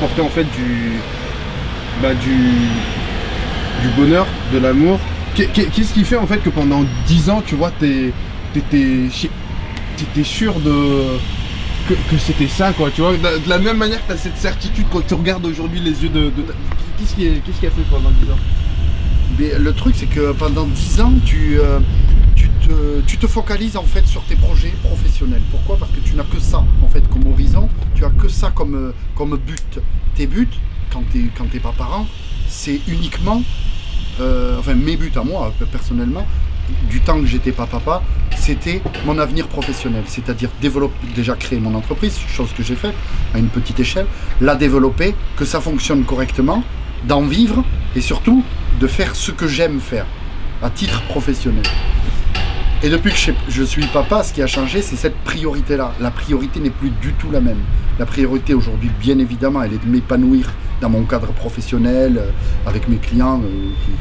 t'apporter en fait du bonheur, de l'amour. Qu'est-ce qui fait en fait que pendant 10 ans, tu vois, t'étais sûr que c'était ça, quoi, tu vois, de la même manière que tu as cette certitude quand tu regardes aujourd'hui les yeux de qu'est-ce qui a fait pendant 10 ans? Mais le truc, c'est que pendant 10 ans, tu te focalises en fait sur tes projets professionnels. Pourquoi? Parce que tu n'as que ça en fait comme horizon, tu as que ça comme but. Tes buts, quand t'es pas parent, c'est uniquement, enfin mes buts à moi personnellement, du temps que j'étais pas papa, c'était mon avenir professionnel, c'est-à-dire déjà créer mon entreprise, chose que j'ai faite à une petite échelle, la développer, que ça fonctionne correctement, d'en vivre et surtout de faire ce que j'aime faire à titre professionnel. Et depuis que je suis papa, ce qui a changé, c'est cette priorité-là. La priorité n'est plus du tout la même. La priorité aujourd'hui, bien évidemment, elle est de m'épanouir dans mon cadre professionnel, avec mes clients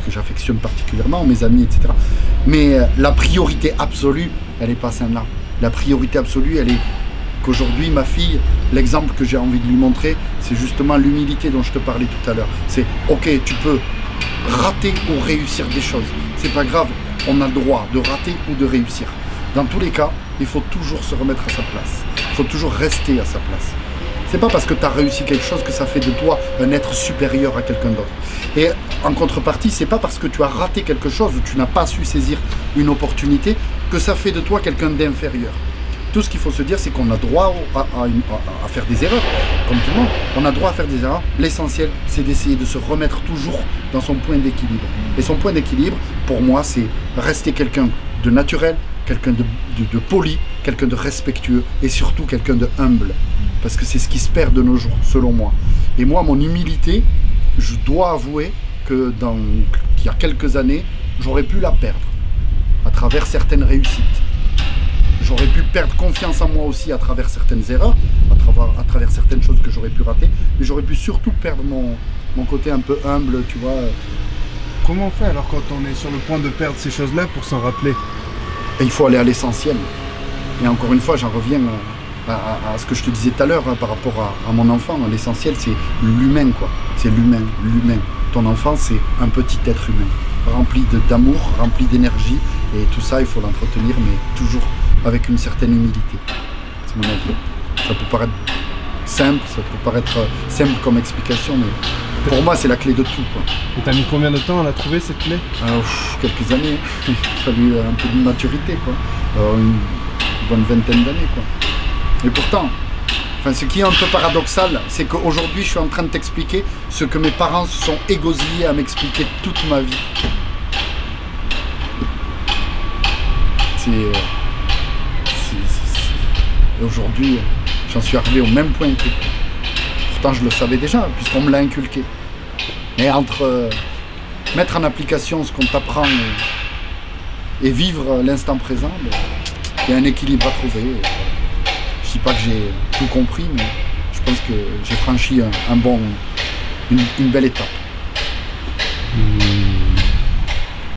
que j'affectionne particulièrement, mes amis, etc. Mais la priorité absolue, elle n'est pas celle-là. La priorité absolue, elle est qu'aujourd'hui, ma fille, l'exemple que j'ai envie de lui montrer, c'est justement l'humilité dont je te parlais tout à l'heure. C'est, ok, tu peux rater ou réussir des choses. C'est pas grave, on a le droit de rater ou de réussir. Dans tous les cas, il faut toujours se remettre à sa place. Il faut toujours rester à sa place. C'est pas parce que tu as réussi quelque chose que ça fait de toi un être supérieur à quelqu'un d'autre. Et en contrepartie, c'est pas parce que tu as raté quelque chose ou tu n'as pas su saisir une opportunité que ça fait de toi quelqu'un d'inférieur. Tout ce qu'il faut se dire, c'est qu'on a droit à faire des erreurs, comme tout le monde. On a droit à faire des erreurs. L'essentiel, c'est d'essayer de se remettre toujours dans son point d'équilibre. Et son point d'équilibre, pour moi, c'est rester quelqu'un de naturel, quelqu'un de poli, quelqu'un de respectueux et surtout quelqu'un de humble. Parce que c'est ce qui se perd de nos jours, selon moi. Et moi, mon humilité, je dois avouer que il y a quelques années, j'aurais pu la perdre à travers certaines réussites. J'aurais pu perdre confiance en moi aussi à travers certaines erreurs, à travers certaines choses que j'aurais pu rater, mais j'aurais pu surtout perdre mon côté un peu humble, tu vois. Comment on fait alors quand on est sur le point de perdre ces choses-là pour s'en rappeler? Et il faut aller à l'essentiel. Et encore une fois, j'en reviens à ce que je te disais tout à l'heure, hein, par rapport à mon enfant. L'essentiel, c'est l'humain, quoi. C'est l'humain. Ton enfant, c'est un petit être humain, rempli d'amour, rempli d'énergie, et tout ça, il faut l'entretenir, mais toujours avec une certaine humilité. C'est mon avis. Ça peut paraître simple, ça peut paraître simple comme explication, mais pour moi, c'est la clé de tout, quoi. Et t'as mis combien de temps à la trouver, cette clé? Quelques années. Il a fallu un peu de maturité, quoi. Une bonne vingtaine d'années, quoi. Et pourtant, enfin, ce qui est un peu paradoxal, c'est qu'aujourd'hui, je suis en train de t'expliquer ce que mes parents se sont égosillés à m'expliquer toute ma vie. Et aujourd'hui, j'en suis arrivé au même point que. Pourtant, je le savais déjà, puisqu'on me l'a inculqué. Mais entre mettre en application ce qu'on t'apprend et vivre l'instant présent, il y a un équilibre à trouver. Je dis pas que j'ai tout compris, mais je pense que j'ai franchi une belle étape.